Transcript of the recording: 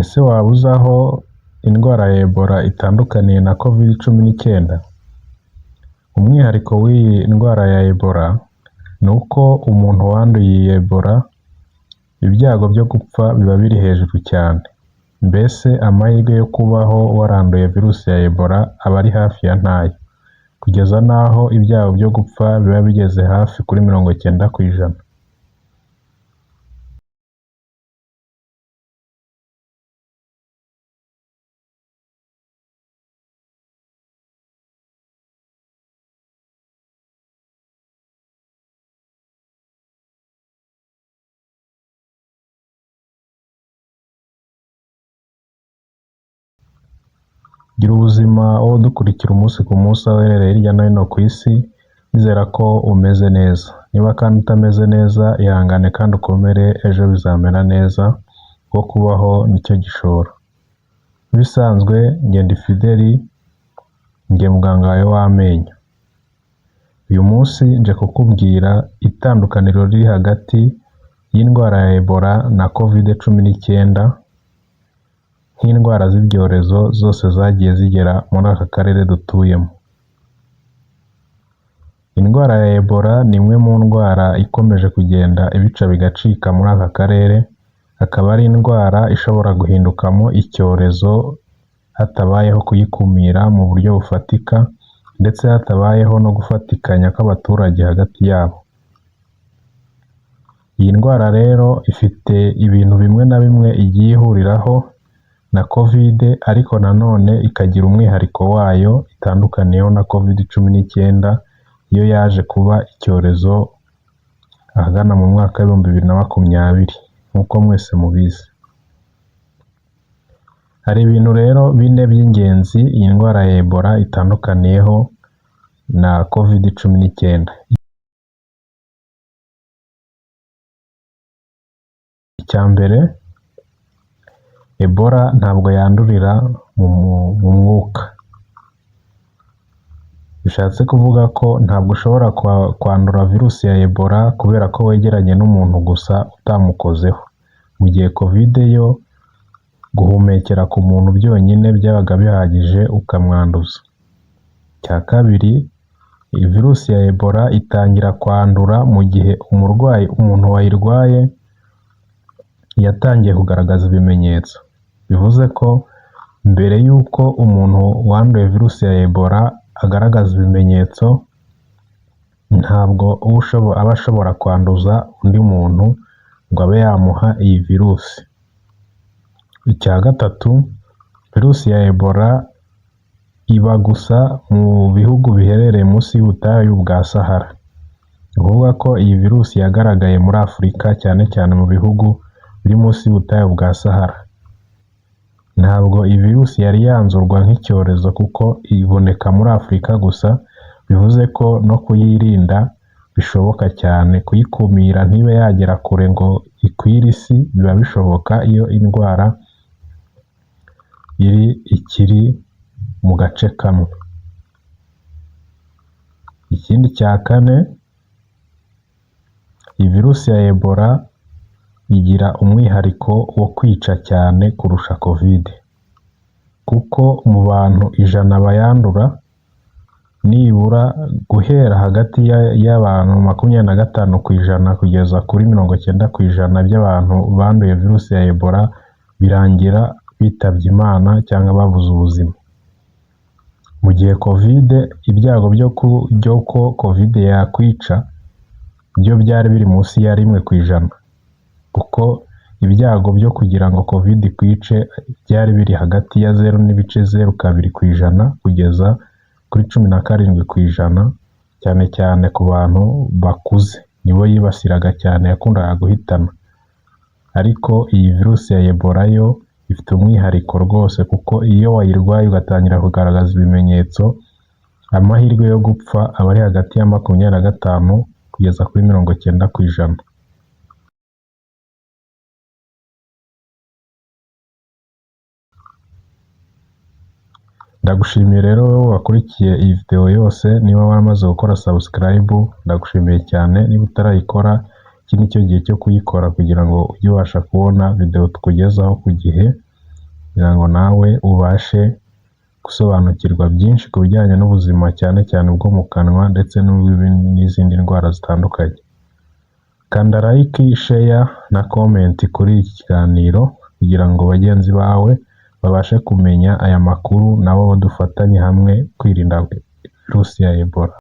Ese waba uzi aho indwara ya Ebola itandukaniye na Covid-19? Umwihariko w'iyi ndwara ya Ebola ni uko umuntu wanduye iyi Ebola ibyago byo gupfa biba biri hejuru cyane. Mbese amahirwe yo kubaho waranduye virusi ya Ebola aba ari hafi ya ntayo, kugeza n'aho ibyago byo gupfa biba bigeze hafi kuri 90%. Gira ubuzima wowe udukurikira umunsi ku munsi aho uherereye hirya no hino ku isi, nizera ko umeze neza. Niba kandi utameze neza ihangane kandi ukomere, ejo bizamera neza, kuko kubaho nicyo gishoro. Ibisanzwe njye ndi Fideli, njye muganga wawe w'amenyo. Uyu munsi nje kukubwira itandukaniro riri hagati y'indwara ya Ebola na Covid-19 nk'indwara z'ibyorezo zose zagiye zigera muri aka karere dutuyemo. Indwara ya Ebola ni imwe mu ndwara ikomeje kugenda ibica bigacika muri aka karere, akaba ari indwara ishobora guhindukamo icyorezo hatabayeho kuyikumira mu buryo bufatika, ndetse hatabayeho no gufatikanya kw'abaturage hagati yabo. Iyi ndwara rero ifite ibintu bimwe na bimwe igiye ihuriraho na Covid, ariko nanone ikagira umwihariko wayo itandukaniyeho na Covid-19 iyo yaje kuba icyorezo ahagana mu mwaka w'2020 nk'uko mwese mubizi. Hari ibintu rero bine by'ingenzi iyi ndwara ya Ebola itandukaniyeho na Covid-19. Icya mbere, Ebola ntabwo yandurira mu mwuka. Bishatse kuvuga ko ntabwo ushobora kwandura virusi ya Ebola kubera ko wegeranye n'umuntu gusa utamukozeho, mu gihe Covid yo guhumekera ku muntu byonyine byabaga bihagije ukamwanduza. Icya kabiri, iyi virusi ya Ebola itangira kwandura mu gihe umuntu wayirwaye yatangiye kugaragaza ibimenyetso. Bivuze ko mbere y'uko umuntu wanduye virusi ya Ebola agaragaza ibimenyetso, ntabwo aba ashobora kwanduza undi muntu ngo abe yamuha iyi virusi. Icya gatatu, virusi ya Ebola iba gusa mu bihugu biherereye munsi y'ubutayu bwa Sahara. Ni ukuvuga ko iyi virusi yagaragaye muri Afurika, cyane cyane mu bihugu biri munsi y'ubutayu bwa Sahara. Ntabwo iyi virusi yari yanzurwa nk'icyorezo kuko iboneka muri Afurika gusa, bivuze ko no kuyirinda bishoboka cyane. Kuyikumira ntibe yagera kure ngo ikwire isi biba bishoboka iyo indwara ikiri mu gace kamwe. Ikindi cya kane, iyi virusi ya Ebola igira umwihariko wo kwica cyane kurusha Covid, kuko mu bantu 100 bayandura, nibura guhera hagati y'abantu 25% kugeza kuri 90% by'abantu banduye virusi ya Ebola birangira bitabye Imana cyangwa babuze ubuzima. Mu gihe Covid, ibyago by'uko Covid yakwica byo byari biri munsi ya 1%, kuko ibyago byo kugira ngo Covid ikwice byari biri hagati ya 0.02% kugeza kuri 17%, cyane cyane ku bantu bakuze nibo yibasiraga cyane, yakundaga guhitana. Ariko iyi virusi ya Ebola yo ifite umwihariko rwose, kuko iyo wayirwaye ugatangira kugaragaza ibimenyetso, amahirwe yo gupfa aba ari hagati ya 25 kugeza kuri 90%. Ndagushimiye rero wowe wakurikiye iyi video yose. Niba waramaze gukora subscribe, ndagushimiye cyane. Niba utarayikora, iki nicyo gihe cyo kuyikora kugira ngo ujye ubasha kubona video tukugezaho ku gihe. kugira ngo nawe ubashe gusobanukirwa byinshi ku bijyanye n'ubuzima cyane cyane ubwo mu kanwa ndetse n'izindi ndwara zitandukanye. Kanda like, share na comment kuri iki kiganiro kugira ngo bagenzi bawe babashe kumenya aya makuru nabo dufatanye hamwe kwirinda virusi ya Ebola.